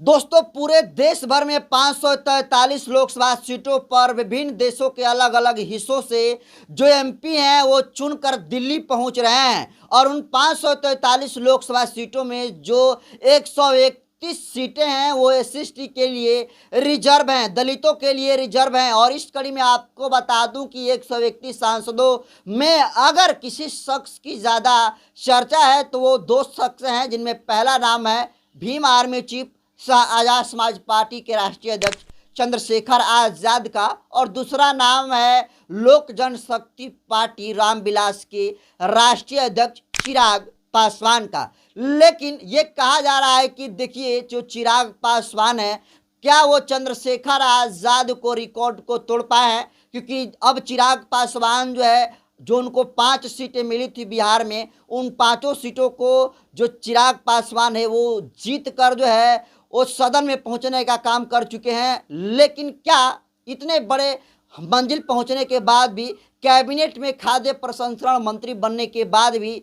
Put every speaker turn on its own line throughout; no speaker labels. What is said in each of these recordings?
दोस्तों पूरे देश भर में 543 लोकसभा सीटों पर विभिन्न देशों के अलग अलग हिस्सों से जो एमपी हैं वो चुनकर दिल्ली पहुंच रहे हैं और उन 543 लोकसभा सीटों में जो 131 सीटें हैं वो एससी के लिए रिजर्व हैं, दलितों के लिए रिजर्व हैं। और इस कड़ी में आपको बता दूं कि 131 सांसदों में अगर किसी शख्स की ज़्यादा चर्चा है तो वो दो शख्स हैं, जिनमें पहला नाम है Bhim army chief Azad Samaj party के राष्ट्रीय अध्यक्ष चंद्रशेखर आजाद का, और दूसरा नाम है लोक जनशक्ति पार्टी रामविलास के राष्ट्रीय अध्यक्ष चिराग पासवान का। लेकिन ये कहा जा रहा है कि देखिए जो चिराग पासवान है, क्या वो चंद्रशेखर आजाद को रिकॉर्ड को तोड़ पाए हैं? क्योंकि अब चिराग पासवान जो है, जो उनको 5 सीटें मिली थी बिहार में, उन 5 सीटों को जो चिराग पासवान है वो जीत कर जो है वो सदन में पहुंचने का काम कर चुके हैं। लेकिन क्या इतने बड़े मंजिल पहुंचने के बाद भी, कैबिनेट में खाद्य प्रसंस्करण मंत्री बनने के बाद भी,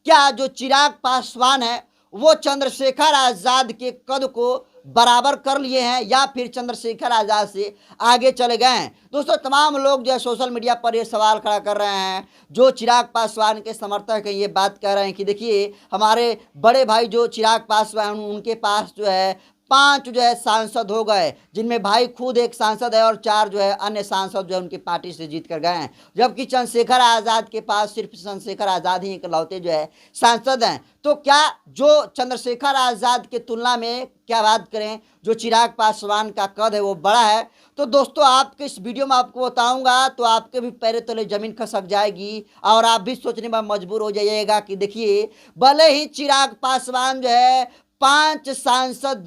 क्या जो चिराग पासवान है वो चंद्रशेखर आजाद के कद को बराबर कर लिए हैं या फिर चंद्रशेखर आजाद से आगे चले गए हैं? दोस्तों तमाम लोग जो है सोशल मीडिया पर ये सवाल खड़ा कर रहे हैं। जो चिराग पासवान के समर्थक हैं ये बात कह रहे हैं कि देखिए हमारे बड़े भाई जो चिराग पासवान, उनके पास जो है 5 जो है सांसद हो गए, जिनमें भाई खुद एक सांसद है और 4 जो है अन्य सांसद जो है उनकी पार्टी से जीत कर गए हैं। जबकि चंद्रशेखर आजाद के पास सिर्फ चंद्रशेखर आजाद ही इकलौते जो है सांसद हैं। तो क्या जो चंद्रशेखर आजाद की तुलना में क्या बात करें, जो चिराग पासवान का कद है वो बड़ा है? तो दोस्तों आपके इस वीडियो में आपको बताऊंगा तो आपके भी पैरों तले जमीन खसक जाएगी और आप भी सोचने में मजबूर हो जाइएगा कि देखिए भले ही चिराग पासवान जो है 5 सांसद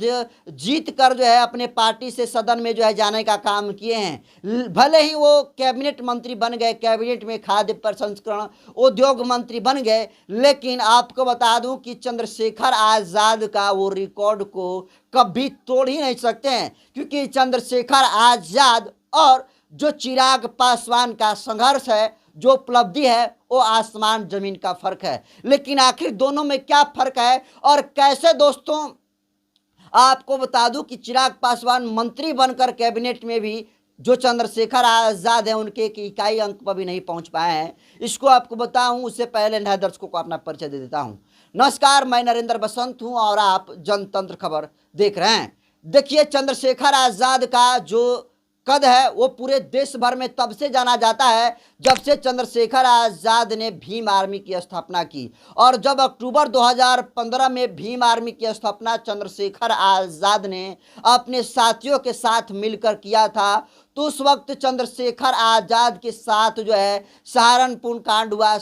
जीत कर जो है अपने पार्टी से सदन में जो है जाने का काम किए हैं, भले ही वो कैबिनेट मंत्री बन गए, कैबिनेट में खाद्य प्रसंस्करण उद्योग मंत्री बन गए, लेकिन आपको बता दूं कि चंद्रशेखर आजाद का वो रिकॉर्ड को कभी तोड़ ही नहीं सकते हैं। क्योंकि चंद्रशेखर आजाद और जो चिराग पासवान का संघर्ष है, जो उपलब्धि है, वो आसमान जमीन का फर्क है। लेकिन आखिर दोनों में क्या फर्क है और कैसे? दोस्तों आपको बता दूं कि चिराग पासवान मंत्री बनकर कैबिनेट में भी जो चंद्रशेखर आजाद है उनके एक इकाई अंक पर भी नहीं पहुंच पाए हैं। इसको आपको बताऊं उससे पहले नए दर्शकों को अपना परिचय दे देता हूं। नमस्कार, मैं नरेंद्र बसंत हूं और आप जनतंत्र खबर देख रहे हैं। देखिए चंद्रशेखर आजाद का जो कद है वो पूरे देश भर में तब से जाना जाता है जब से चंद्रशेखर आजाद ने भीम आर्मी की स्थापना की। और जब अक्टूबर 2015 में भीम आर्मी की स्थापना चंद्रशेखर आजाद ने अपने साथियों के साथ मिलकर किया था, तो उस वक्त चंद्रशेखर आजाद के साथ जो है सहारनपुर कांड हुआ,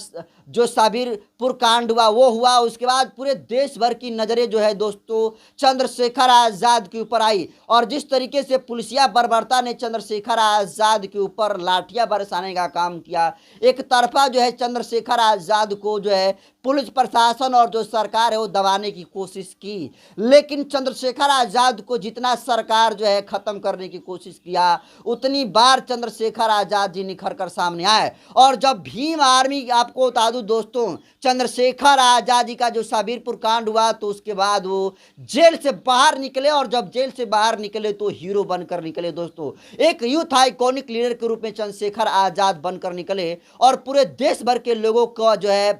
जो साबिरपुर कांड हुआ वो हुआ। उसके बाद पूरे देश भर की नज़रें जो है दोस्तों चंद्रशेखर आजाद के ऊपर आई और जिस तरीके से पुलिसिया बर्बरता ने चंद्रशेखर आजाद के ऊपर लाठियां बरसाने का काम किया, एक तरफा जो है चंद्रशेखर आजाद को जो है पुलिस प्रशासन और जो सरकार है वो दबाने की कोशिश की। लेकिन चंद्रशेखर आजाद को जितना सरकार जो है खत्म करने की कोशिश किया, उतनी बार चंद्रशेखर आजाद जी निखर कर सामने आए। और जब भीम आर्मी, आपको बता दूं दोस्तों, चंद्रशेखर आजाद जी का जो साबिरपुर कांड हुआ तो उसके बाद वो जेल से बाहर निकले और जब जेल से बाहर निकले तो हीरो बनकर निकले। दोस्तों एक यूथ आइकॉनिक लीडर के रूप में चंद्रशेखर आजाद बनकर निकले और पूरे देश भर के लोगों का जो है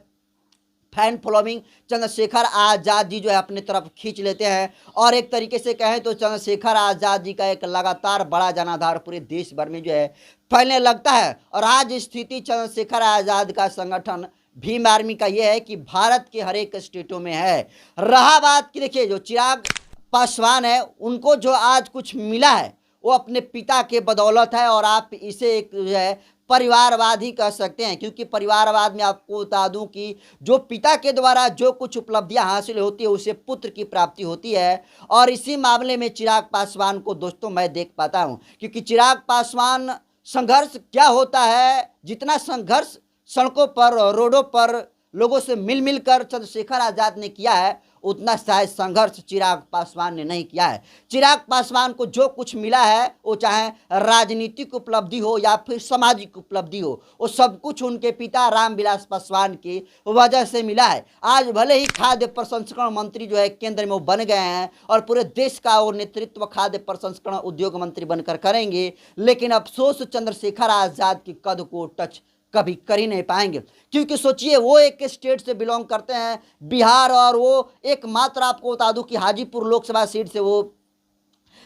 फैन फॉलोइंग चंद्रशेखर आजाद जी जो है अपने तरफ खींच लेते हैं। और एक तरीके से कहें तो चंद्रशेखर आजाद जी का एक लगातार बड़ा जनाधार पूरे देश भर में जो है फैलने लगता है। और आज स्थिति चंद्रशेखर आजाद का संगठन भीम आर्मी का यह है कि भारत के हर एक स्टेटों में है। रहा बात की, देखिए जो चिराग पासवान है उनको जो आज कुछ मिला है वो अपने पिता के बदौलत है और आप इसे एक जो है परिवारवाद ही कह सकते हैं। क्योंकि परिवारवाद में आपको बता दूं कि जो पिता के द्वारा जो कुछ उपलब्धियां हासिल होती है उसे पुत्र की प्राप्ति होती है। और इसी मामले में चिराग पासवान को दोस्तों मैं देख पाता हूं, क्योंकि चिराग पासवान संघर्ष क्या होता है, जितना संघर्ष सड़कों पर रोडों पर लोगों से मिल मिलकर चंद्रशेखर आजाद ने किया है उतना शायद संघर्ष चिराग पासवान ने नहीं किया है। चिराग पासवान को जो कुछ मिला है, वो चाहे राजनीतिक उपलब्धि हो या फिर सामाजिक उपलब्धि हो, वो सब कुछ उनके पिता रामविलास पासवान की वजह से मिला है। आज भले ही खाद्य प्रसंस्करण मंत्री जो है केंद्र में वो बन गए हैं और पूरे देश का वो नेतृत्व खाद्य प्रसंस्करण उद्योग मंत्री बनकर करेंगे, लेकिन अफसोस चंद्रशेखर आजाद की कद को टच कभी कर ही नहीं पाएंगे। क्योंकि सोचिए, वो एक स्टेट से बिलोंग करते हैं, बिहार, और वो एकमात्र, आपको बता दूं कि हाजीपुर लोकसभा सीट से वो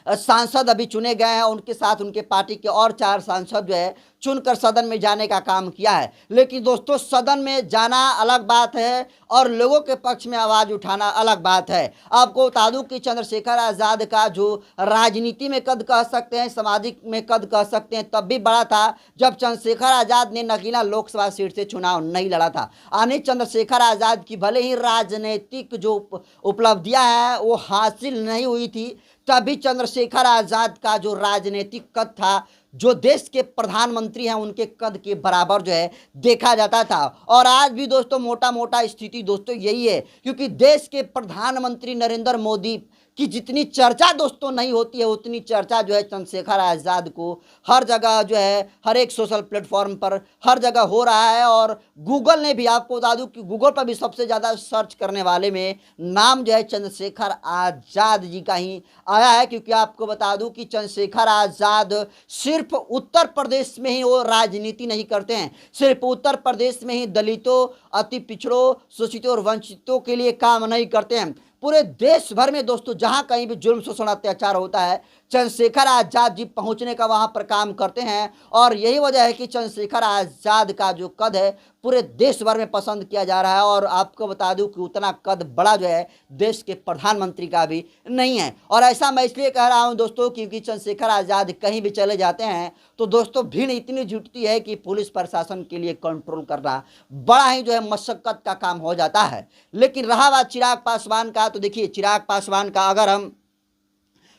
सांसद अभी चुने गए हैं। उनके साथ उनके पार्टी के और 4 सांसद जो है चुनकर सदन में जाने का काम किया है। लेकिन दोस्तों, सदन में जाना अलग बात है और लोगों के पक्ष में आवाज उठाना अलग बात है। आपको बता दूं कि चंद्रशेखर आजाद का जो राजनीति में कद कह सकते हैं, सामाजिक में कद कह सकते हैं, तब भी बड़ा था जब चंद्रशेखर आजाद ने नगीना लोकसभा सीट से चुनाव नहीं लड़ा था। आने चंद्रशेखर आजाद की भले ही राजनीतिक जो उपलब्धियां हैं वो हासिल नहीं हुई थी, तभी चंद्रशेखर आजाद का जो राजनीतिक कद था, जो देश के प्रधानमंत्री हैं उनके कद के बराबर जो है देखा जाता था। और आज भी दोस्तों मोटा मोटा स्थिति दोस्तों यही है, क्योंकि देश के प्रधानमंत्री नरेंद्र मोदी की जितनी चर्चा दोस्तों नहीं होती है, उतनी चर्चा जो है चंद्रशेखर आजाद को हर जगह जो है, हर एक सोशल प्लेटफॉर्म पर हर जगह हो रहा है। और गूगल ने भी, आपको बता दूं कि गूगल पर भी सबसे ज़्यादा सर्च करने वाले में नाम जो है चंद्रशेखर आजाद जी का ही आया है। क्योंकि आपको बता दूं कि चंद्रशेखर आजाद सिर्फ उत्तर प्रदेश में ही वो राजनीति नहीं करते हैं, सिर्फ उत्तर प्रदेश में ही दलितों, अति पिछड़ों, शोषितों और वंचितों के लिए काम नहीं करते हैं। पूरे देश भर में दोस्तों जहां कहीं भी जुल्म शोषण अत्याचार होता है, चंद्रशेखर आजाद जी पहुंचने का वहां पर काम करते हैं। और यही वजह है कि चंद्रशेखर आजाद का जो कद है पूरे देश भर में पसंद किया जा रहा है। और आपको बता दूं कि उतना कद बड़ा जो है देश के प्रधानमंत्री का भी नहीं है। और ऐसा मैं इसलिए कह रहा हूं दोस्तों, क्योंकि चंद्रशेखर आजाद कहीं भी चले जाते हैं तो दोस्तों भीड़ इतनी जुटती है कि पुलिस प्रशासन के लिए कंट्रोल करना बड़ा ही जो है मशक्कत का काम हो जाता है। लेकिन रहा बात चिराग पासवान का, तो देखिए चिराग पासवान का अगर हम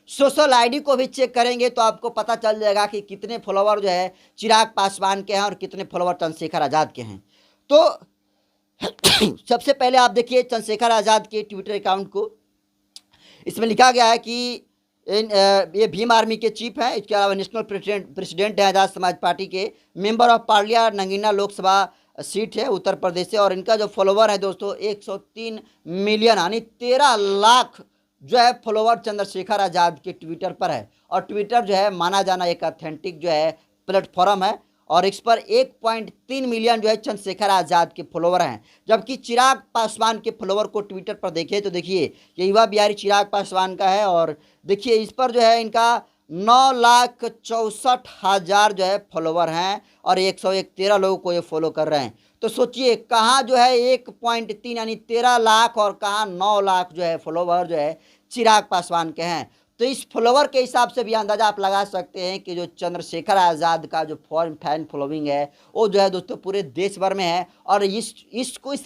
सोशल आईडी को भी चेक करेंगे तो आपको पता चल जाएगा कि कितने फॉलोवर जो है चिराग पासवान के हैं और कितने फॉलोवर चंद्रशेखर आजाद के हैं। तो सबसे पहले आप देखिए चंद्रशेखर आजाद के ट्विटर अकाउंट को, इसमें लिखा गया है कि ये भीम आर्मी के चीफ हैं, इसके अलावा नेशनल प्रेसिडेंट हैं आज़ाद समाज पार्टी के, member of parliament Nagina Lok Sabha seat है उत्तर प्रदेश से। और इनका जो फॉलोवर है दोस्तों 103 मिलियन यानी 13 लाख जो है फॉलोवर चंद्रशेखर आजाद के ट्विटर पर है। और ट्विटर जो है माना जाना एक ऑथेंटिक जो है प्लेटफॉर्म है, और इस पर 1.3 मिलियन जो है चंद्रशेखर आजाद के फॉलोवर हैं। जबकि चिराग पासवान के फॉलोवर को ट्विटर पर देखिए तो देखिए ये युवा बिहारी चिराग पासवान का है, और देखिए इस पर जो है इनका 9,64,000 जो है फॉलोवर हैं और 113 लोगों को ये फॉलो कर रहे हैं। तो सोचिए कहाँ जो है 1.3 यानी 13 लाख और कहाँ 9 लाख जो है फॉलोवर जो है चिराग पासवान के हैं। तो इस फॉलोवर के हिसाब से भी अंदाजा आप लगा सकते हैं कि जो चंद्रशेखर आज़ाद का जो फैन फॉलोइंग है वो जो है दोस्तों पूरे देश भर में है। और इस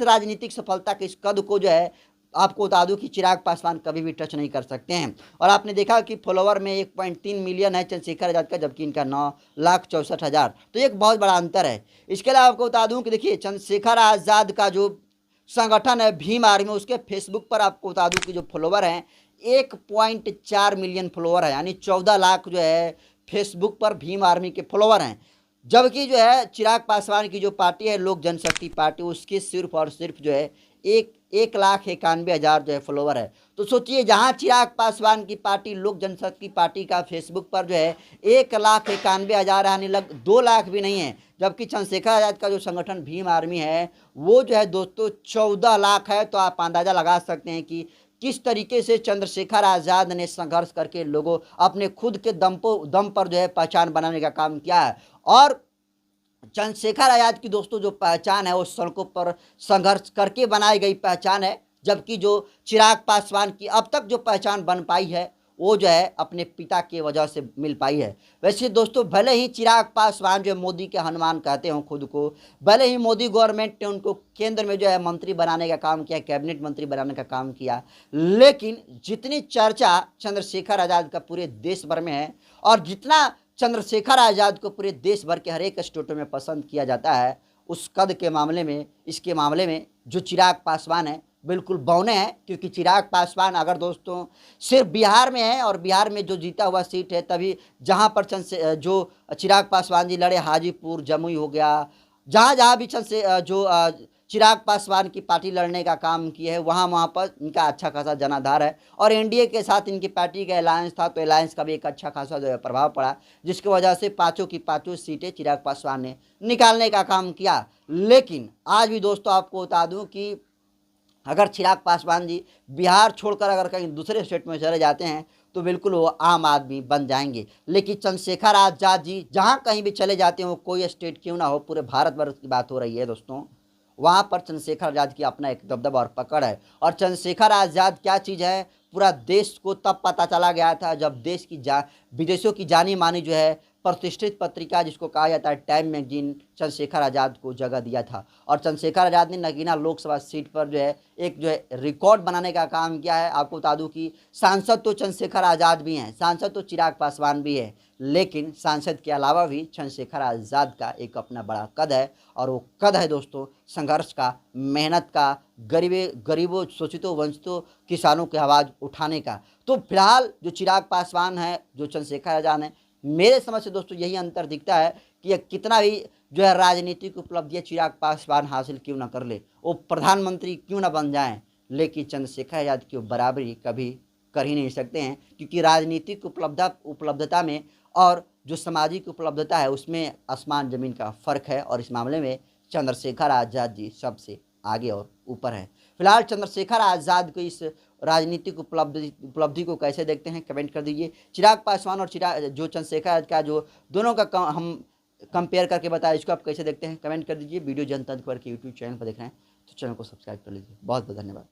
राजनीतिक सफलता के इस कद को जो है आपको बता दूं कि चिराग पासवान कभी भी टच नहीं कर सकते हैं। और आपने देखा कि फॉलोवर में 1.3 मिलियन है चंद्रशेखर आजाद का, जबकि इनका 9,64,000, तो एक बहुत बड़ा अंतर है। इसके अलावा आपको बता दूं कि देखिए चंद्रशेखर आजाद का जो संगठन है भीम आर्मी, उसके फेसबुक पर आपको बता दूं कि जो फॉलोवर हैं 1.4 मिलियन फॉलोवर है, यानी 14 लाख जो है फेसबुक पर भीम आर्मी के फॉलोवर हैं। जबकि जो है चिराग पासवान की जो पार्टी है लोक जनशक्ति पार्टी, उसके सिर्फ और सिर्फ जो है 1,91,000 जो है फॉलोवर है। तो सोचिए जहां चिराग पासवान की पार्टी लोक जनशक्ति पार्टी का फेसबुक पर जो है 1,91,000 यानी 2 लाख भी नहीं है, जबकि चंद्रशेखर आजाद का जो संगठन भीम आर्मी है वो जो है दोस्तों 14 लाख है। तो आप अंदाज़ा लगा सकते हैं कि किस तरीके से चंद्रशेखर आज़ाद ने संघर्ष करके लोगों अपने खुद के दम पर जो है पहचान बनाने का काम किया है। और चंद्रशेखर आजाद की दोस्तों जो पहचान है वो सड़कों पर संघर्ष करके बनाई गई पहचान है, जबकि जो चिराग पासवान की अब तक जो पहचान बन पाई है वो जो है अपने पिता की वजह से मिल पाई है। वैसे दोस्तों भले ही चिराग पासवान जो मोदी के हनुमान कहते हों खुद को, भले ही मोदी गवर्नमेंट ने उनको केंद्र में जो है मंत्री बनाने का काम किया, कैबिनेट मंत्री बनाने का काम किया, लेकिन जितनी चर्चा चंद्रशेखर आजाद का पूरे देश भर में है और जितना चंद्रशेखर आजाद को पूरे देश भर के हर एक स्टेटों में पसंद किया जाता है, उस कद के मामले में इसके मामले में जो चिराग पासवान है बिल्कुल बौने हैं, क्योंकि चिराग पासवान अगर दोस्तों सिर्फ बिहार में है और बिहार में जो जीता हुआ सीट है, तभी जहां पर जो चिराग पासवान जी लड़े, हाजीपुर, जमुई हो गया, जहां जहां भी चिराग पासवान की पार्टी लड़ने का काम किया है, वहां वहां पर इनका अच्छा खासा जनाधार है। और एनडीए के साथ इनकी पार्टी का अलायंस था, तो अलायंस का भी एक अच्छा खासा जो है प्रभाव पड़ा, जिसकी वजह से पांचों की पांचों सीटें चिराग पासवान ने निकालने का काम किया। लेकिन आज भी दोस्तों आपको बता दूं कि अगर चिराग पासवान जी बिहार छोड़कर अगर कहीं दूसरे स्टेट में चले जाते हैं, तो बिल्कुल वो आम आदमी बन जाएंगे। लेकिन चंद्रशेखर आज़ाद जी जहाँ कहीं भी चले जाते हैं, वो कोई स्टेट क्यों ना हो, पूरे भारतवर्ष की बात हो रही है दोस्तों, वहाँ पर चंद्रशेखर आज़ाद की अपना एक दबदबा और पकड़ है। और चंद्रशेखर आज़ाद क्या चीज़ है, पूरा देश को तब पता चला गया था जब देश की विदेशों की जानी मानी जो है प्रतिष्ठित पत्रिका जिसको कहा जाता है टाइम मैगजीन, चंद्रशेखर आज़ाद को जगह दिया था। और चंद्रशेखर आज़ाद ने नगीना लोकसभा सीट पर जो है एक जो है रिकॉर्ड बनाने का काम किया है। आपको बता दूं कि सांसद तो चंद्रशेखर आज़ाद भी हैं, सांसद तो चिराग पासवान भी है, लेकिन सांसद के अलावा भी चंद्रशेखर आज़ाद का एक अपना बड़ा कद है। और वो कद है दोस्तों संघर्ष का, मेहनत का, गरीबों, शोषितों, वंचितों, किसानों की आवाज़ उठाने का। तो फिलहाल जो चिराग पासवान है, जो चंद्रशेखर आज़ाद है, मेरे समझ से दोस्तों यही अंतर दिखता है कि ये कितना भी जो है राजनीतिक उपलब्धियां चिराग पासवान हासिल क्यों ना कर ले, वो प्रधानमंत्री क्यों ना बन जाएं, लेकिन चंद्रशेखर आज़ाद की बराबरी कभी कर ही नहीं सकते हैं। क्योंकि राजनीतिक उपलब्धता में और जो सामाजिक उपलब्धता है उसमें आसमान ज़मीन का फ़र्क है। और इस मामले में चंद्रशेखर आज़ाद जी सबसे आगे और ऊपर है। फिलहाल चंद्रशेखर आज़ाद को इस राजनीतिक उपलब्धि को कैसे देखते हैं, कमेंट कर दीजिए। चिराग पासवान और जो चंद्रशेखर आज़ाद का जो दोनों का हम कंपेयर करके बताया, इसको आप कैसे देखते हैं, कमेंट कर दीजिए। वीडियो जनता के यूट्यूब चैनल पर देख रहे हैं तो चैनल को सब्सक्राइब कर लीजिए। बहुत बहुत धन्यवाद।